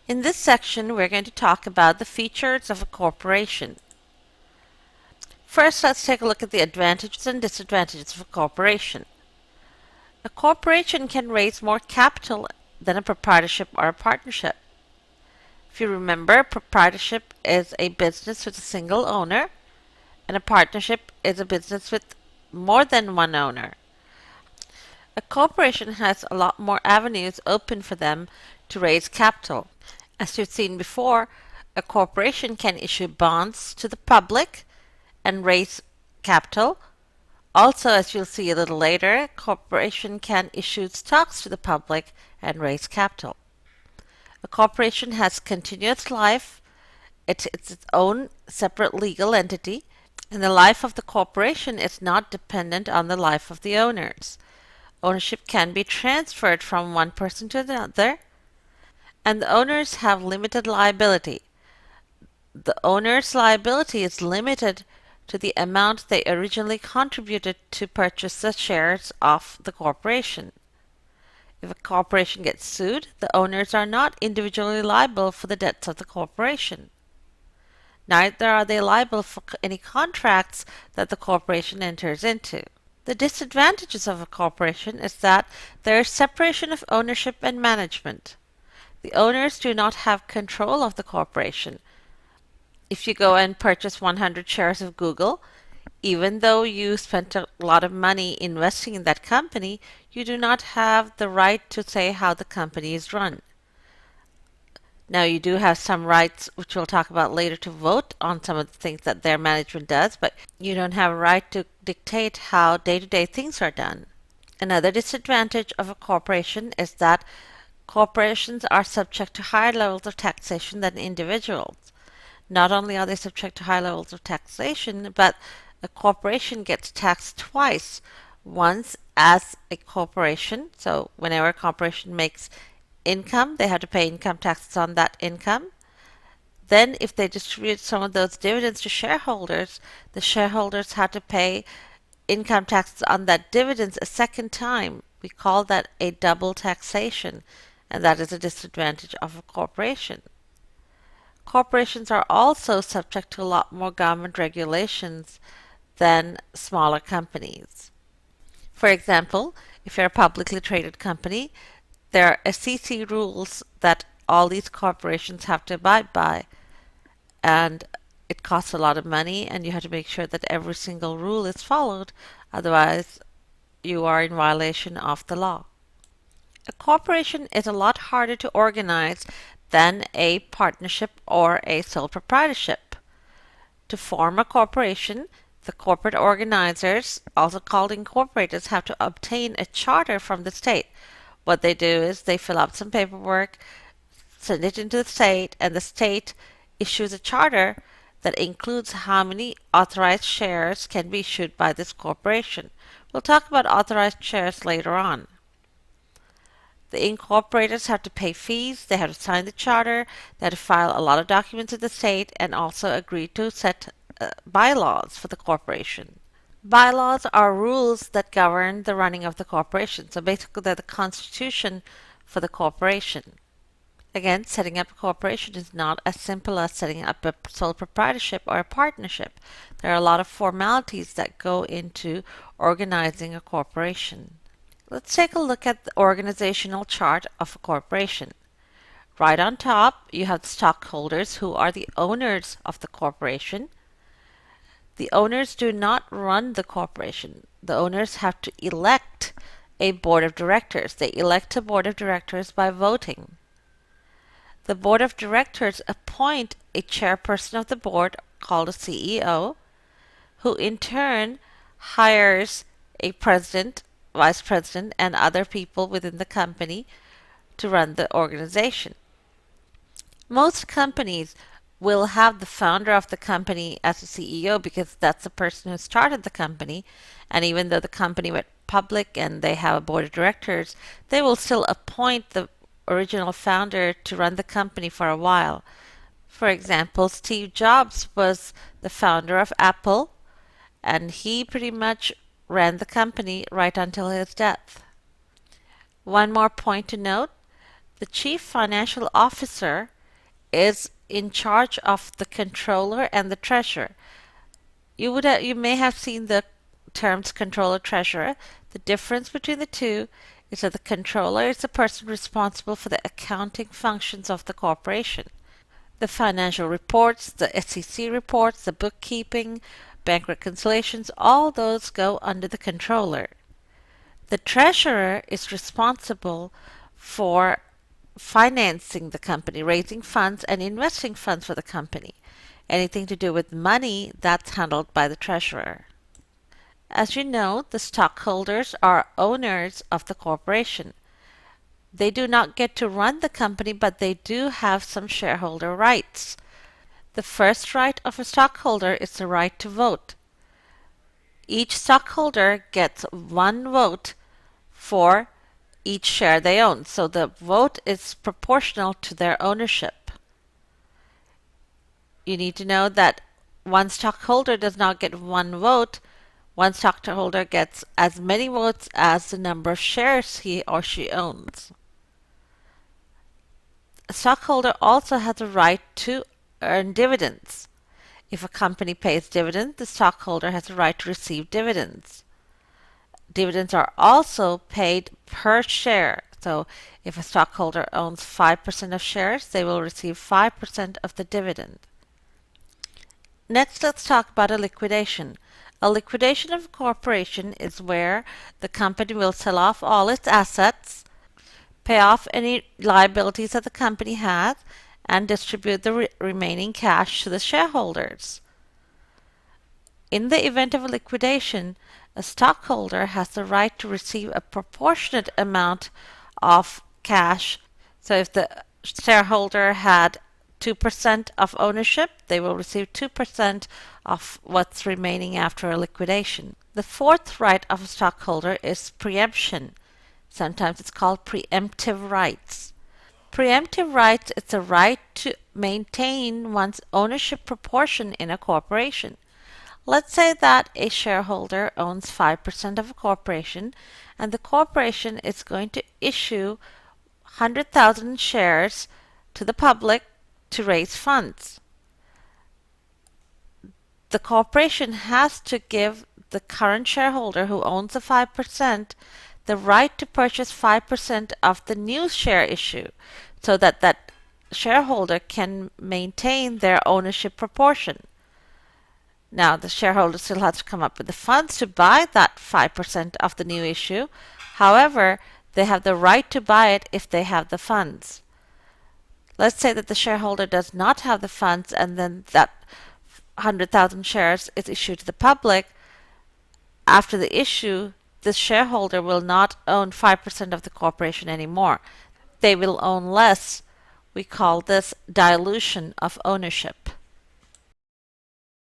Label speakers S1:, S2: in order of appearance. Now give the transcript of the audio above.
S1: In this section, we're going to talk about the features of a corporation. First, let's take a look at the advantages and disadvantages of a corporation. A corporation can raise more capital than a proprietorship or a partnership. If you remember, proprietorship is a business with a single owner, and a partnership is a business with more than one owner. A corporation has a lot more avenues open for them to raise capital. As you've seen before, a corporation can issue bonds to the public and raise capital. Also, as you'll see a little later, a corporation can issue stocks to the public and raise capital. A corporation has continuous life. It's its own separate legal entity, and the life of the corporation is not dependent on the life of the owners. Ownership can be transferred from one person to another, and the owners have limited liability. The owner's liability is limited to the amount they originally contributed to purchase the shares of the corporation. If a corporation gets sued, the owners are not individually liable for the debts of the corporation. Neither are they liable for any contracts that the corporation enters into. The disadvantages of a corporation is that there is separation of ownership and management. The owners do not have control of the corporation. If you go and purchase 100 shares of Google, even though you spent a lot of money investing in that company, you do not have the right to say how the company is run. Now, you do have some rights, which we'll talk about later, to vote on some of the things that their management does, but you don't have a right to dictate how day-to-day things are done. Another disadvantage of a corporation is that corporations are subject to higher levels of taxation than individuals. Not only are they subject to high levels of taxation, but a corporation gets taxed twice. Once as a corporation, so whenever a corporation makes income, they have to pay income taxes on that income. Then, if they distribute some of those dividends to shareholders, the shareholders have to pay income taxes on that dividends a second time. We call that a double taxation, and that is a disadvantage of a corporation. Corporations are also subject to a lot more government regulations than smaller companies. For example, if you're a publicly traded company, there are SEC rules that all these corporations have to abide by, and it costs a lot of money, and you have to make sure that every single rule is followed, otherwise you are in violation of the law. A corporation is a lot harder to organize than a partnership or a sole proprietorship. To form a corporation, the corporate organizers, also called incorporators, have to obtain a charter from the state. What they do is they fill out some paperwork, send it into the state, and the state issues a charter that includes how many authorized shares can be issued by this corporation. We'll talk about authorized shares later on. The incorporators have to pay fees, they have to sign the charter, they have to file a lot of documents with the state, and also agree to set bylaws for the corporation. Bylaws are rules that govern the running of the corporation. So basically, they're the constitution for the corporation. Again, setting up a corporation is not as simple as setting up a sole proprietorship or a partnership. There are a lot of formalities that go into organizing a corporation. Let's take a look at the organizational chart of a corporation. Right on top, you have the stockholders, who are the owners of the corporation. The owners do not run the corporation. The owners have to elect a board of directors. They elect a board of directors by voting. The board of directors appoint a chairperson of the board called a CEO, who in turn hires a president, vice president, and other people within the company to run the organization. Most companies will have the founder of the company as a CEO because that's the person who started the company, and even though the company went public and they have a board of directors, they will still appoint the original founder to run the company for a while. For example, Steve Jobs was the founder of Apple, and he pretty much ran the company right until his death. One more point to note, the chief financial officer is in charge of the controller and the treasurer. You may have seen the terms controller treasurer. The difference between the two is that the controller is the person responsible for the accounting functions of the corporation. The financial reports, the SEC reports, the bookkeeping, bank reconciliations, all those go under the controller. The treasurer is responsible for financing the company, raising funds and investing funds for the company. Anything to do with money, that's handled by the treasurer. As you know, the stockholders are owners of the corporation. They do not get to run the company, but they do have some shareholder rights. The first right of a stockholder is the right to vote. Each stockholder gets one vote for each share they own, so the vote is proportional to their ownership. You need to know that one stockholder does not get one vote. One stockholder gets as many votes as the number of shares he or she owns. A stockholder also has a right to earn dividends. If a company pays dividends, the stockholder has a right to receive dividends. Dividends are also paid per share. So if a stockholder owns 5% of shares, they will receive 5% of the dividend. Next, let's talk about a liquidation. A liquidation of a corporation is where the company will sell off all its assets, pay off any liabilities that the company has, and distribute the remaining cash to the shareholders. In the event of a liquidation, a stockholder has the right to receive a proportionate amount of cash. So if the shareholder had 2% of ownership, they will receive 2% of what's remaining after a liquidation. The fourth right of a stockholder is preemption. Sometimes it's called preemptive rights. Preemptive rights is the right to maintain one's ownership proportion in a corporation. Let's say that a shareholder owns 5% of a corporation and the corporation is going to issue 100,000 shares to the public to raise funds. The corporation has to give the current shareholder who owns the 5% the right to purchase 5% of the new share issue so that that shareholder can maintain their ownership proportion. Now, the shareholder still has to come up with the funds to buy that 5% of the new issue. However, they have the right to buy it if they have the funds. Let's say that the shareholder does not have the funds and then that 100,000 shares is issued to the public. After the issue, the shareholder will not own 5% of the corporation anymore. They will own less. We call this dilution of ownership.